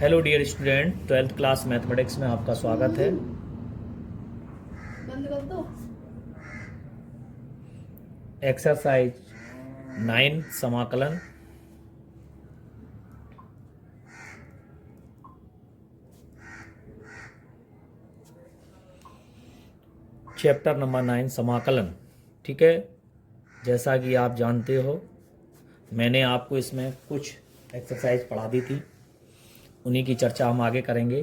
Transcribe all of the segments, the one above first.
Hello dear student, 12th class mathematics में आपका स्वागत है। बंद कर दो। एक्सरसाइज 9 समाकलन। चैप्टर नंबर 9 समाकलन। ठीक है, जैसा कि आप जानते हो मैंने आपको इसमें कुछ एक्सरसाइज पढ़ा दी थी, उन्हीं की चर्चा हम आगे करेंगे।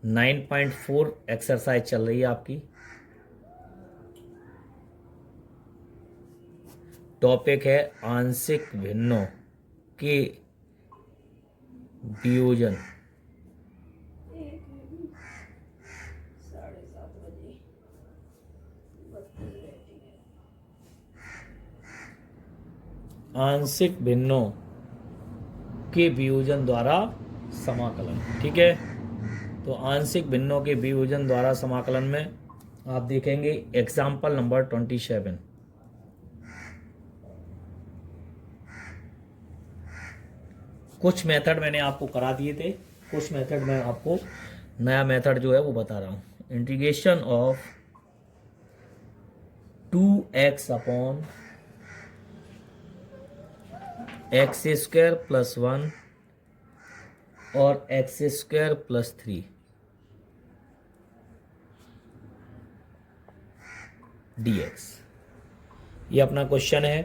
9.4 एक्सरसाइज चल रही है आपकी। टॉपिक है आंशिक भिन्नों के वियोजन। 7:30 बजे आंशिक भिन्नों के वियोजन द्वारा समाकलन। ठीक है, तो आंशिक भिन्नों के वियोजन द्वारा समाकलन में आप देखेंगे एग्जाम्पल नंबर 27। कुछ मेथड मैंने आपको करा दिए थे, कुछ मेथड मैं आपको नया मेथड जो है वो बता रहा हूँ। Integration of 2x upon x square plus 1 और एक्स स्क्वायर प्लस 3 dx, ये अपना क्वेश्चन है।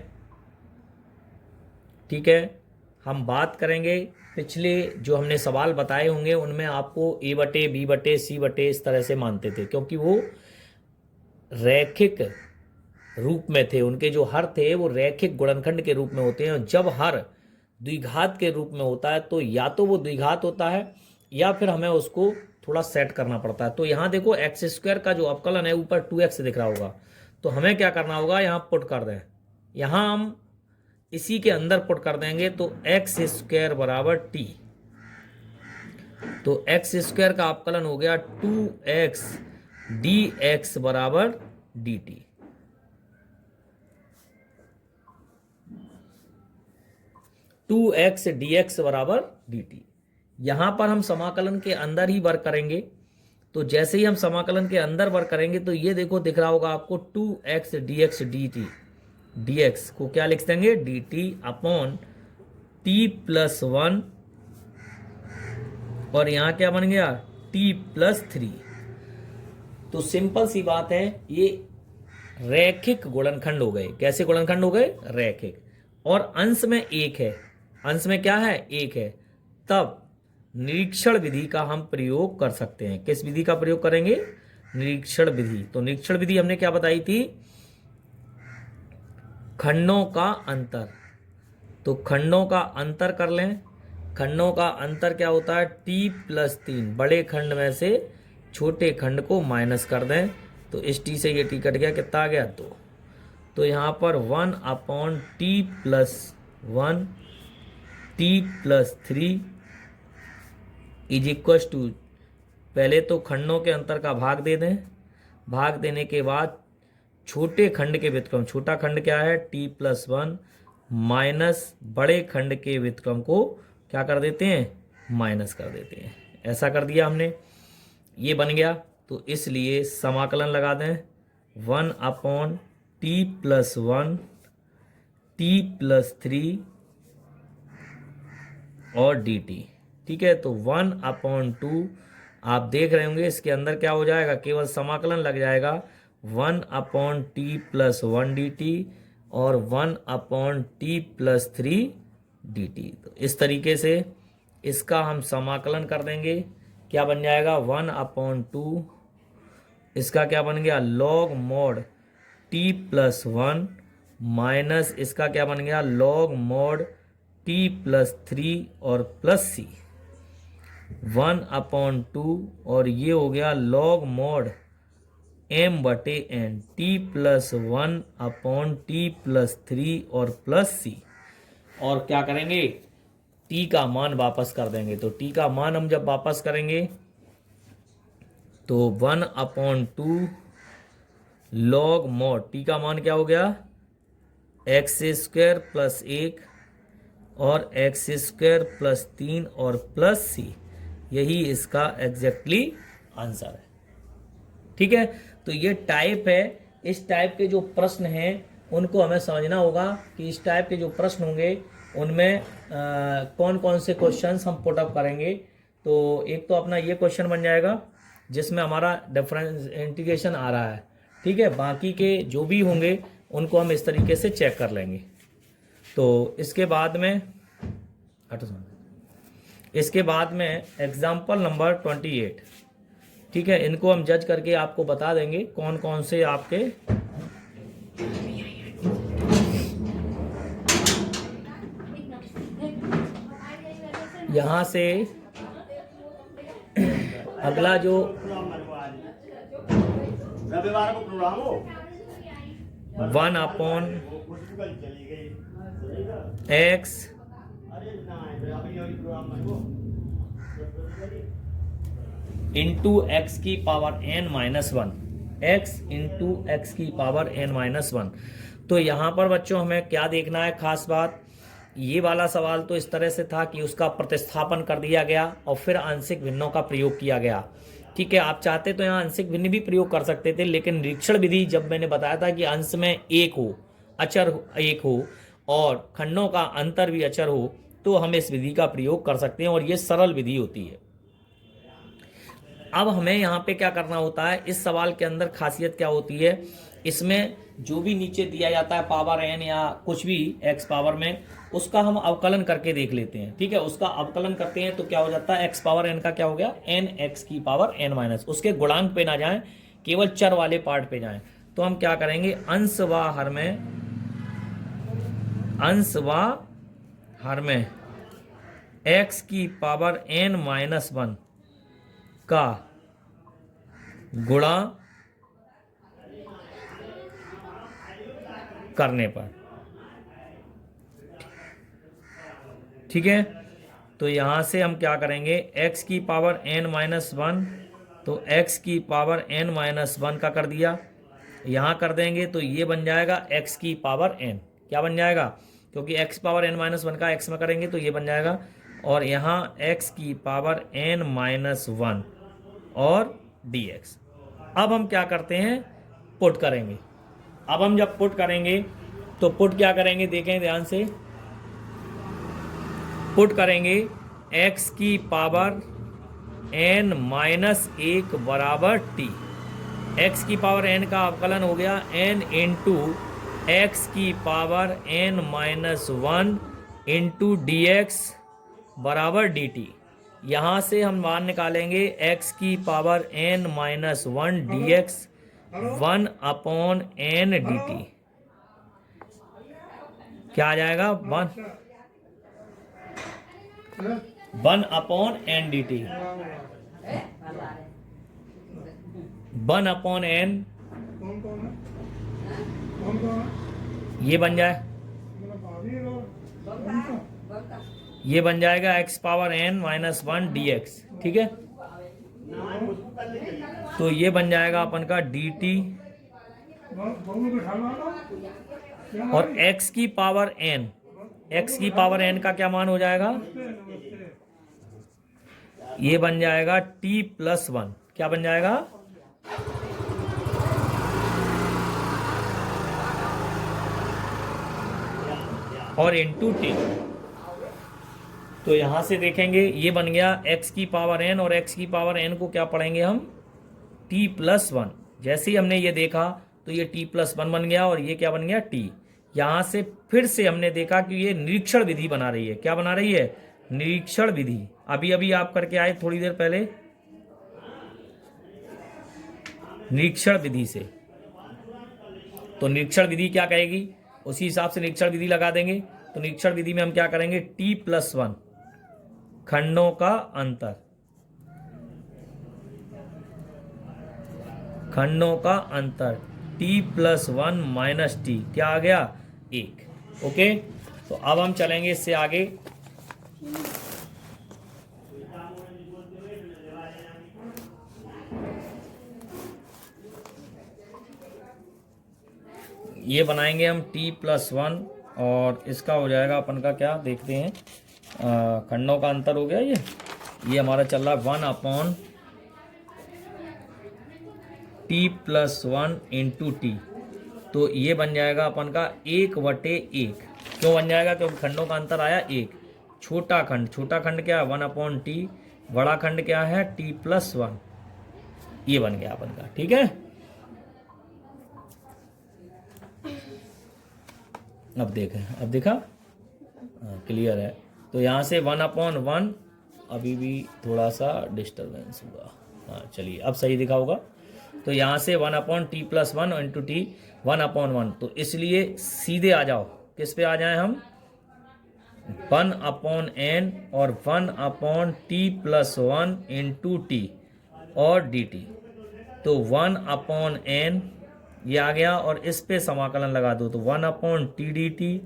ठीक है, हम बात करेंगे पिछले जो हमने सवाल बताए होंगे उनमें आपको a बटे b बटे c बटे इस तरह से मानते थे, क्योंकि वो रैखिक रूप में थे। उनके जो हर थे वो रैखिक गुणनखंड के रूप में होते हैं, और जब हर द्विघात के रूप में होता है तो या तो वो द्विघात होता है या फिर हमें उसको थोड़ा सेट करना पड़ता है। तो यहाँ देखो एक्स स्क्वायर का जो अवकलन है ऊपर 2x दिख रहा होगा, तो हमें क्या करना होगा, यहाँ पुट कर दें। यहाँ हम इसी के अंदर पुट कर देंगे तो एक्स स्क्वायर बराबर टी। तो एक्स स्क्वायर का अवकलन हो गया 2x dx बराबर dt। Two x D x बराबर डी टी। यहां पर हम समाकलन के अंदर ही वर्क करेंगे। तो जैसे ही हम समाकलन के अंदर वर्क करेंगे तो ये देखो दिख रहा होगा आपको 2x dx dt। dx को क्या लिख देंगे, dt अपॉन t प्लस 1, और यहां क्या बन गया t प्लस 3। तो सिंपल सी बात है, ये रैखिक गुणनखंड हो गए। कैसे गुणनखंड हो गए, रैखिक। और अंश में एक है, अंश में क्या है, एक है। तब निरीक्षण विधि का हम प्रयोग कर सकते हैं। किस विधि का प्रयोग करेंगे, निरीक्षण विधि। तो निरीक्षण विधि हमने क्या बताई थी, खंडों का अंतर। तो खंडों का अंतर कर लें। खंडों का अंतर क्या होता है, t प्लस 3। बड़े खंड में से छोटे खंड को माइनस कर दें तो इस t से ये t कट गया, कितना आ गया, 2। तो यहाँ पर 1 upon t plus 1 t plus 3 is equal to, पहले तो खंडों के अंतर का भाग दे दें। भाग देने के बाद छोटे खंड के व्युत्क्रम, छोटा खंड क्या है t प्लस 1 माइनस बड़े खंड के व्युत्क्रम को क्या कर देते हैं, माइनस कर देते हैं। ऐसा कर दिया हमने, ये बन गया। तो इसलिए समाकलन लगा दें 1 upon t plus 1 t plus 3 और dt। ठीक है, तो 1 अपॉन 2 आप देख रहे होंगे इसके अंदर क्या हो जाएगा, केवल समाकलन लग जाएगा 1 अपॉन टी प्लस 1 dt और 1 अपॉन टी प्लस 3 dt। तो इस तरीके से इसका हम समाकलन कर देंगे, क्या बन जाएगा 1 अपॉन 2, इसका क्या बन गया log mod T plus 1 minus इसका क्या बन गया लॉग मॉड टी प्लस 3 और प्लस सी 1 अपॉन 2, और ये हो गया लॉग मॉड m बटे n t plus 1 upon T plus 3 और प्लस सी। और क्या करेंगे, t का मान वापस कर देंगे। तो t का मान हम जब वापस करेंगे तो 1 अपॉन 2 लॉग मॉड t का मान क्या हो गया, एक्स स्क्वायर प्लस 1 और एक्स स्क्वायर प्लस 3 और प्लस सी, यही इसका एग्जैक्टली आंसर है। ठीक है, तो ये टाइप है। इस टाइप के जो प्रश्न हैं उनको हमें समझना होगा कि इस टाइप के जो प्रश्न होंगे उनमें कौन कौन से क्वेश्चंस हम पुट अप करेंगे। तो एक तो अपना ये क्वेश्चन बन जाएगा जिसमें हमारा डिफरेंस इंटीग्रेशन आ रहा है। ठीक है, बाकी के जो भी होंगे उनको हम इस तरीके से चेक कर लेंगे। तो इसके बाद में एग्जाम्पल नंबर 28। ठीक है, इनको हम जज करके आपको बता देंगे कौन कौन से आपके यहाँ से अगला जो रविवार को प्रोग्राम हो 1/x इंटू एक्स की power n-1, x into x की पावर n-1। तो यहाँ पर बच्चों हमें क्या देखना है, खास बात ये वाला सवाल तो इस तरह से था कि उसका प्रतिस्थापन कर दिया गया और फिर आंशिक भिन्नों का प्रयोग किया गया। ठीक है, आप चाहते तो यहाँ आंशिक भिन्न भी प्रयोग कर सकते थे, लेकिन निरीक्षण विधि जब मैंने बताया था कि अंश में एक हो, अचर एक हो और खंडों का अंतर भी अचर हो, तो हम इस विधि का प्रयोग कर सकते हैं और ये सरल विधि होती है। अब हमें यहाँ पे क्या करना होता है, इस सवाल के अंदर खासियत क्या होती है, इसमें जो भी नीचे दिया जाता है पावर n या कुछ भी x पावर में, उसका हम अवकलन करके देख लेते हैं। ठीक है, उसका अवकलन करते हैं तो क्या हो जाता है, x पावर n का क्या हो गया, n x की पावर n-, उसके गुणांक पे ना जाएं, केवल चर वाले पार्ट पे जाएं। तो हम क्या करेंगे, अंश व हर में x की पावर n-1 का गुणा करने पर। ठीक है, तो यहां से हम क्या करेंगे, x की पावर n-1, तो x की पावर n-1 का कर दिया, यहां कर देंगे तो ये बन जाएगा x की पावर n। क्या बन जाएगा, क्योंकि x पावर n-1 का x में करेंगे तो ये बन जाएगा, और यहाँ x की पावर n-1 और dx। अब हम क्या करते हैं, पुट करेंगे। अब हम जब पुट करेंगे तो पुट क्या करेंगे, देखें ध्यान से, पुट करेंगे x की पावर n-1 बराबर t। x की पावर n का अवकलन हो गया n इंटू एक्स की पावर n-1 इंटू dx बराबर dt। यहाँ से हम मान निकालेंगे x की power n-1 dx 1/n dt। क्या आ जाएगा, 1/n dt, 1/n ये बन जाए, ये बन जाएगा x पावर n-1 dx। ठीक है, तो ये बन जाएगा अपन का dt, और x की पावर n का क्या मान हो जाएगा, ये बन जाएगा t+1। क्या बन जाएगा, और इंटू टी। तो यहां से देखेंगे ये बन गया x की पावर n, और x की पावर n को क्या पढ़ेंगे हम, t+1। जैसे ही हमने ये देखा तो ये t+1 बन गया और ये क्या बन गया, t। यहां से फिर से हमने देखा कि ये निरीक्षण विधि बना रही है। क्या बना रही है, निरीक्षण विधि। अभी अभी आप करके आए थोड़ी देर पहले, निरीक्षण विधि से। तो निरीक्षण विधि क्या कहेगी, उसी हिसाब से निरीक्षण विधि लगा देंगे। तो निरीक्षण विधि में हम क्या करेंगे, t+1 खंडों का अंतर, खंडों का अंतर t+1 माइनस टी, क्या आ गया, 1। ओके, तो अब हम चलेंगे इससे आगे। ये बनाएंगे हम t+1 और इसका हो जाएगा अपन का क्या देखते हैं, खंडों का अंतर हो गया ये हमारा चल रहा है 1/t + 1 × t। तो ये बन जाएगा अपन का 1/1। क्यों बन जाएगा? क्योंकि खंडों का अंतर आया 1। छोटा खंड क्या है 1/t, बड़ा खंड क्या है t + 1। ये बन गया अपन का, ठीक है। अब देखा क्लियर है। तो यहाँ से 1/1, अभी भी थोड़ा सा डिस्टरबेंस हुआ, हाँ चलिए अब सही दिखा होगा। तो यहाँ से 1/t + 1 × t 1/1। तो इसलिए सीधे आ जाओ, किस पे आ जाए हम, 1/n और 1/t + 1 × t और dt। तो 1/n ये आ गया और इस पे समाकलन लगा दो, तो 1/t dt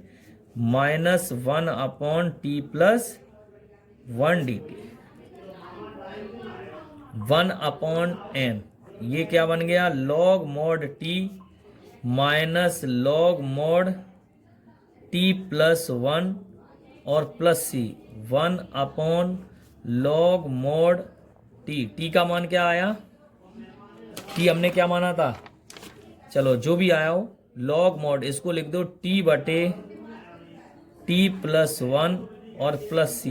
-1/t + 1 dt 1/n। ये क्या बन गया, log mod t -log mod t + 1 और plus c 1/log mod t का मान क्या आया, t हमने क्या माना था, चलो जो भी आया हो, log mod इसको लिख दो t/t + 1 और plus c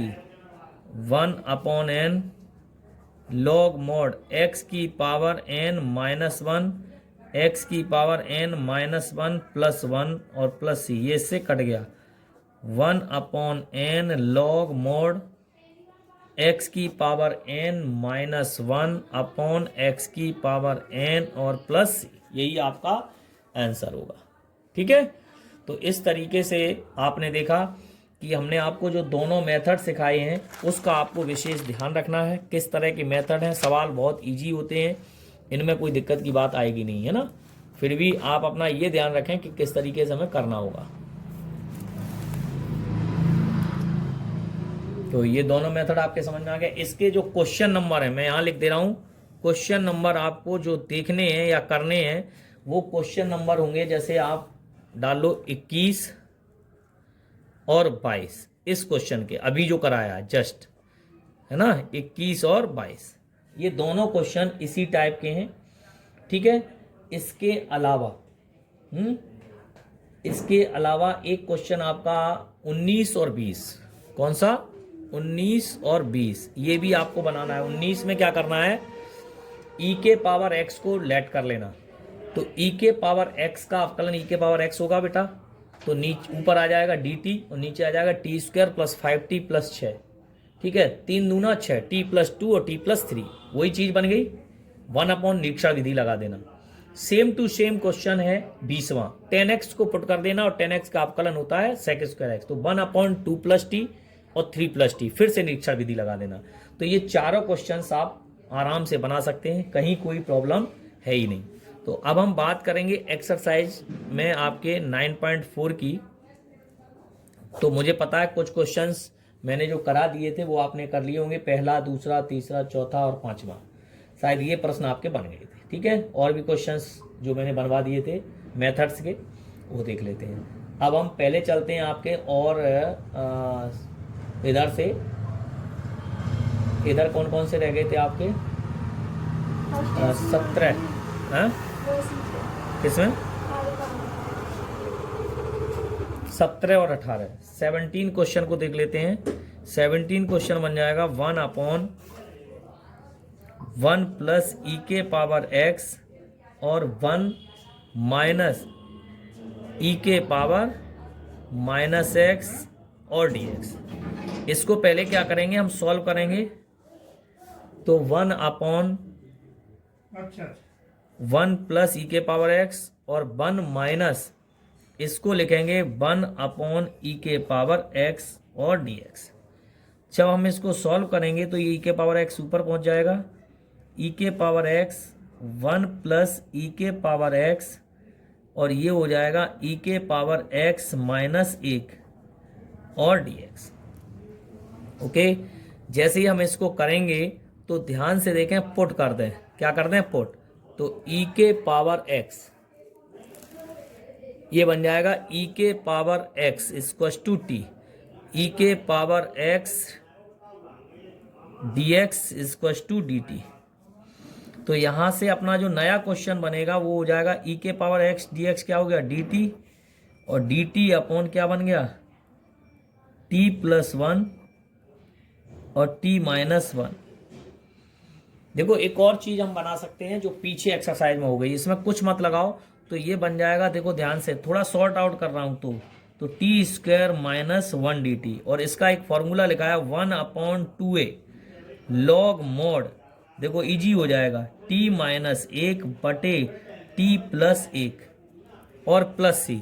1/n log mod x की पावर n -1 x की पावर n -1 + 1 और प्लस c, ये इससे कट गया 1/n log mod x की पावर n -1 x की पावर n और प्लस c। यही आपका आंसर होगा, ठीक है। तो इस तरीके से आपने देखा कि हमने आपको जो दोनों मेथड सिखाए हैं उसका आपको विशेष ध्यान रखना है। किस तरह के मेथड हैं, सवाल बहुत इजी होते हैं, इनमें कोई दिक्कत की बात आएगी नहीं, है ना। फिर भी आप अपना ये ध्यान रखें कि किस तरीके से हमें करना होगा। तो ये दोनों मेथड आपके समझ में आ गए। इसके जो क्वेश्चन नंबर है मैं यहाँ लिख दे रहा हूँ। क्वेश्चन नंबर आपको जो देखने हैं या करने हैं वो क्वेश्चन नंबर होंगे, जैसे आप डाल लो 21 और 22 इस क्वेश्चन के, अभी जो कराया है जस्ट, है ना, 21 और 22 ये दोनों क्वेश्चन इसी टाइप के हैं, ठीक है। इसके अलावा एक क्वेश्चन आपका 19 और 20, कौन सा 19 और 20, ये भी आपको बनाना है। 19 में क्या करना है, e के पावर x को लेट कर लेना। तो e के पावर x का अवकलन e के पावर x होगा बेटा, तो नीचे ऊपर आ जाएगा dt और नीचे आ जाएगा t² + 5t + 6, ठीक है। 3 दूना 6, t + 2 और t + 3, वही चीज बन गई। 1/, निरीक्षण विधि लगा देना। सेम टू सेम क्वेश्चन है 20वां, 10x को पुट कर देना और 10x का अवकलन होता है sec² x, तो 1/2 + t और 3 + t, फिर से निरीक्षण विधि लगा देना। तो ये चारों क्वेश्चंस आप आराम से बना सकते हैं, कहीं कोई प्रॉब्लम है ही नहीं। तो अब हम बात करेंगे एक्सरसाइज में आपके 9.4 की। तो मुझे पता है कुछ क्वेश्चंस मैंने जो करा दिए थे वो आपने कर लिए होंगे, पहला, दूसरा, तीसरा, चौथा और 5वां, शायद ये प्रश्न आपके बन गए थे, ठीक है। और भी क्वेश्चंस जो मैंने बनवा दिए थे मेथड्स के, वो देख लेते हैं। अब हम पहले चलते हैं आपके, और इधर से, इधर कौन कौन से रह गए थे आपके, 17, किसमें 17 और 18, 17 क्वेश्चन को देख लेते हैं। 17 क्वेश्चन बन जाएगा 1/1 + e के पावर x और 1 - e के पावर -x और dx। इसको पहले क्या करेंगे, हम सॉल्व करेंगे। तो 1/1 + e के पावर x और 1 - इसको लिखेंगे 1/e के पावर x और dx। जब हम इसको सॉल्व करेंगे तो ये e के पावर x ऊपर पहुंच जाएगा, e के पावर x 1 + e के पावर x और ये हो जाएगा e के पावर x -1 और dx। ओके, जैसे ही हम इसको करेंगे तो ध्यान से देखें, पुट कर दें, क्या कर दें, पुट। तो e के पावर x ये बन जाएगा ई के power X equal to T, E के power X D X equal to D T. तो यहाँ से अपना जो नया क्वेश्चन बनेगा वो हो जाएगा ई के पावर एक्स डी एक्स क्या हो गया डी टी, और डी टी अपॉन क्या बन गया टी प्लस वन और टी माइनस वन। देखो एक और चीज हम बना सकते हैं जो पीछे एक्सरसाइज में हो गई, इसमें कुछ मत लगाओ तो ये बन जाएगा, देखो ध्यान से थोड़ा सॉर्ट आउट कर रहा हूं तो T square minus one D T, और इसका एक फॉर्मूला लिखा है 1/2a लॉग मॉड, देखो इजी हो जाएगा टी माइनस एक बटे टी प्लस एक और प्लस सी।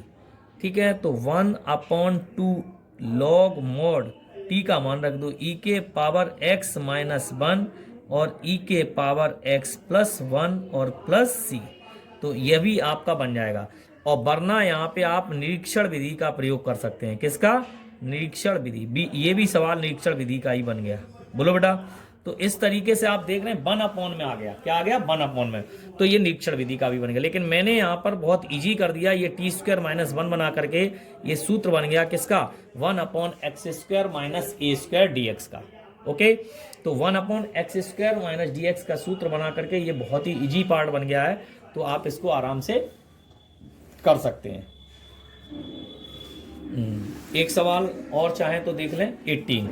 ठीक है, तो 1/2 लॉग मॉड टी का मान रख दो ई के पावर एक्स माइनस वन और ई के पावर एक्स प्लस वन और प्लस सी। तो यह भी आपका बन जाएगा। और वरना यहाँ पे आप निरीक्षण विधि का प्रयोग कर सकते हैं। किसका? निरीक्षण विधि। ये भी सवाल निरीक्षण विधि का ही बन गया। बोलो बेटा। तो इस तरीके से आप देख रहे हैं 1/, में आ गया। क्या आ गया? 1/, में। तो ये निरीक्षण विधि का भी बन गया, लेकिन मैंने यहाँ पर बहुत इजी कर दिया। ये टी स्क्वायर माइनस वन बना करके ये सूत्र बन गया किसका? 1/x² माइनस ए स्क्वायर dx का। ओके, तो 1/x² माइनस dx का सूत्र बना करके ये बहुत ही इजी पार्ट बन गया है। तो आप इसको आराम से कर सकते हैं। एक सवाल और चाहें तो देख लें 18।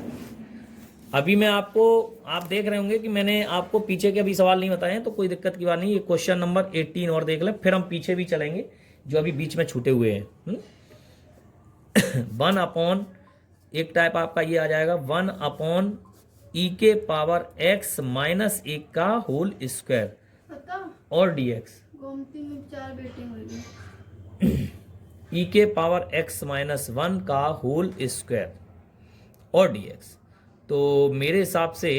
अभी मैं आपको, आप देख रहे होंगे कि मैंने आपको पीछे के अभी सवाल नहीं बताए हैं, तो कोई दिक्कत की बात नहीं। ये क्वेश्चन नंबर 18 और देख लें, फिर हम पीछे भी चलेंगे जो अभी बीच में छूटे हुए हैं। 1/, एक टाइप आपका ये आ जाएगा 1/e के पावर x माइनस एक का होल स्क्वायर और dx। गोमती में 4 बेटिंग होगी। e के पावर x माइनस वन का होल स्क्वायर और dx। तो मेरे हिसाब से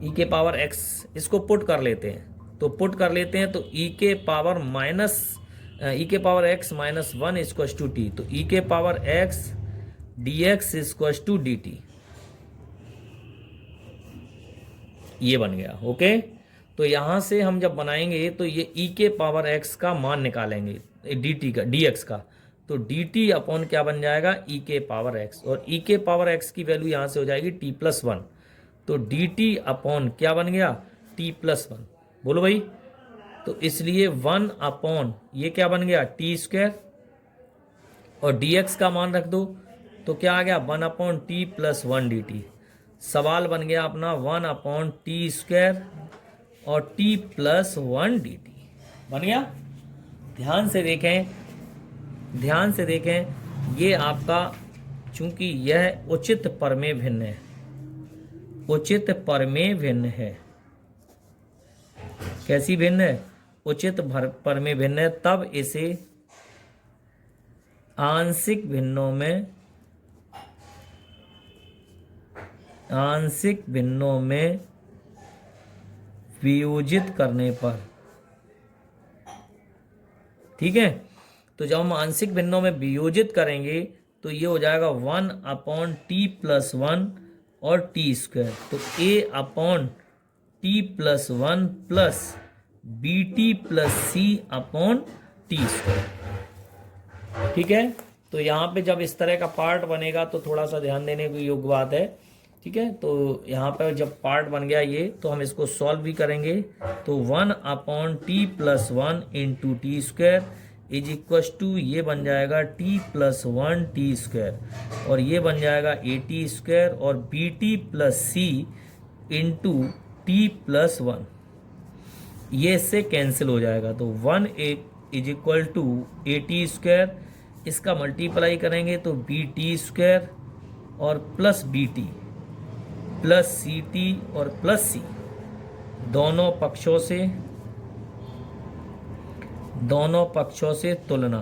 e के पावर x इसको पुट कर लेते हैं। तो पुट कर लेते हैं तो e के power x minus one equal to t. तो e के power x dx equal to D t, ये बन गया। ओके, तो यहां से हम जब बनाएंगे तो ये e के पावर x का मान निकालेंगे dt का, dx का। तो dt अपॉन क्या बन जाएगा? e के पावर x, और e के पावर x की वैल्यू यहां से हो जाएगी t प्लस वन। तो dt अपॉन क्या बन गया? t plus one. बोलो भाई। तो इसलिए 1/, ये क्या बन गया? टी स्क्वायर, और dx का मान रख दो तो क्या आ गया? 1/t plus one D T. सवाल बन गया अपना 1/t² और t plus one D T बन गया। ध्यान से देखें, ध्यान से देखें, ये आपका, चूंकि यह उचित परमे भिन्न है, उचित परमे भिन्न है। कैसी भिन्न है? उचित परमे भिन्न है, तब इसे आंशिक भिन्नों में वियोजित करने पर, ठीक है। तो जब हम आंशिक भिन्नों में वियोजित करेंगे तो ये हो जाएगा 1/t प्लस वन और टी स्क्वायर। तो a/t plus one plus bt plus c upon T square. ठीक है, तो यहाँ पे जब इस तरह का पार्ट बनेगा तो थोड़ा सा ध्यान देने की योग्य बात है। ठीक है, तो यहाँ पर जब पार्ट बन गया ये, तो हम इसको सॉल्व भी करेंगे। तो 1/t plus one into t square is equal to, ये बन जाएगा t plus one t square, और ये बन जाएगा at स्क्वायर और bt plus c into t plus one. ये इससे कैंसिल हो जाएगा। तो 1 is equal to at square, इसका मल्टीप्लाई करेंगे तो bt स्क्वायर और प्लस bt प्लस ct और प्लस c, दोनों पक्षों से तुलना।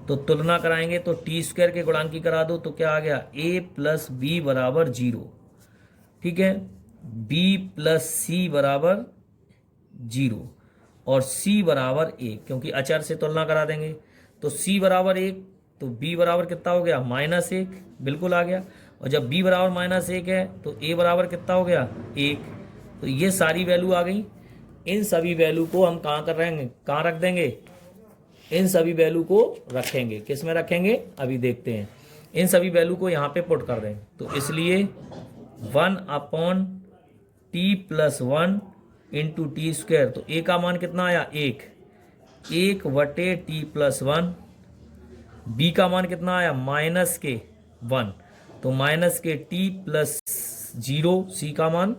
तो तुलना कराएंगे तो टी स्क्वायर के गुणांकी करा दो तो क्या आ गया? a प्लस बी बराबर 0। ठीक है, b प्लस सी बराबर 0 और c बराबर 1, क्योंकि अचर से तुलना करा देंगे। तो c बराबर 1, तो b बराबर कितना हो गया? -1, बिल्कुल आ गया। और जब b बराबर -1 है तो a बराबर कितना हो गया? 1। तो ये सारी वैल्यू आ गई। इन सभी वैल्यू को हम कहाँ रख देंगे? इन सभी वैल्यू को रखेंगे, किस में रखेंगे अभी देखते हैं। इन सभी वैल्यू को यहाँ पे पुट कर दें, तो इसलिए 1/t+1 इंटू टी स्क्वायर, तो ए का मान कितना आया 1/t+1। बी का मान कितना आया -1, तो -t+0। सी का मान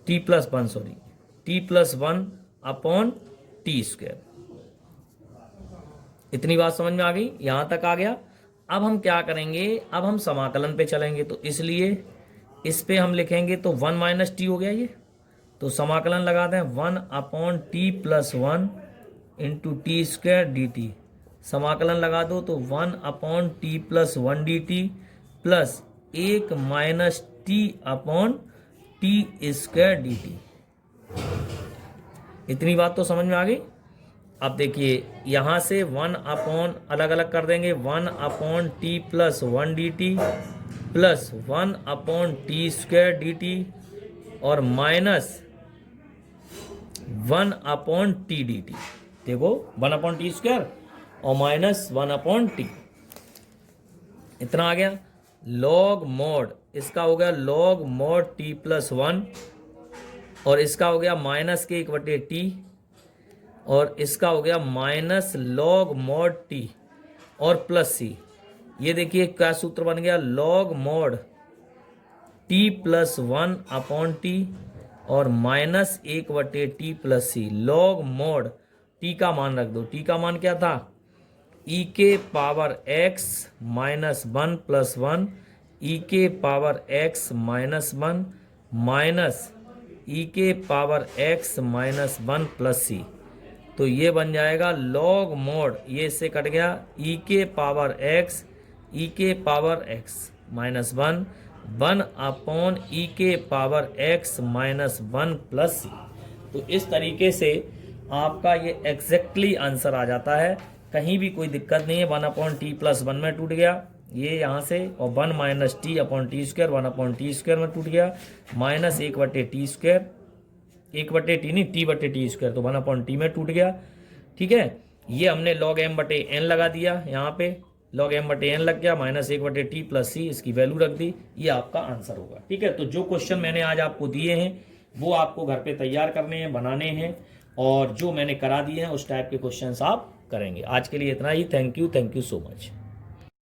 t+1 सॉरी t+1/t²। इतनी बात समझ में आ गई, यहां तक आ गया। अब हम क्या करेंगे, अब हम समाकलन पे चलेंगे, तो इसलिए इस पे हम लिखेंगे तो 1 - t हो गया ये, तो समाकलन लगाते हैं 1/t+1 इंटू t² dt। समाकलन लगा दो तो 1/t+1 dt plus 1 - t/t² dt। इतनी बात तो समझ में आ गई। अब देखिए यहां से 1/ अलग अलग कर देंगे, 1/t+1 dt plus 1/t² dt और माइनस 1/t dt। देखो 1/t² और माइनस 1/t, इतना आ गया। लॉग मॉड, इसका हो गया लॉग मॉड t+1 और इसका हो गया -1/t और इसका हो गया माइनस लॉग मॉड t और प्लस c। ये देखिए क्या सूत्र बन गया, लॉग मॉड t+1/t और -1/t plus c। Log mod t का मान रख दो, t का मान क्या था e⁻x -1 + 1 e⁻x -1 minus e⁻x -1 plus c। तो ये बन जाएगा लॉग मॉड, ये इससे कट गया e⁻x -1 1/e⁻x -1 प्लस c। तो इस तरीके से आपका ये एग्जैक्टली आंसर आ जाता है, कहीं भी कोई दिक्कत नहीं है। 1/t+1 में टूट गया ये यहाँ से, और 1 - t/t² 1/t² में टूट गया, माइनस 1/t², 1/t नहीं t/t², तो 1/t में टूट गया। ठीक है, ये हमने log m/n लगा दिया, यहाँ पे log m/n लग गया, -1/t प्लस c, इसकी वैल्यू रख दी, ये आपका आंसर होगा। ठीक है, तो जो क्वेश्चन मैंने आज आपको दिए हैं वो आपको घर पे तैयार करने हैं, बनाने हैं, और जो मैंने करा दिए हैं उस टाइप के क्वेश्चंस आप करेंगे। आज के लिए इतना ही, थैंक यू सो मच।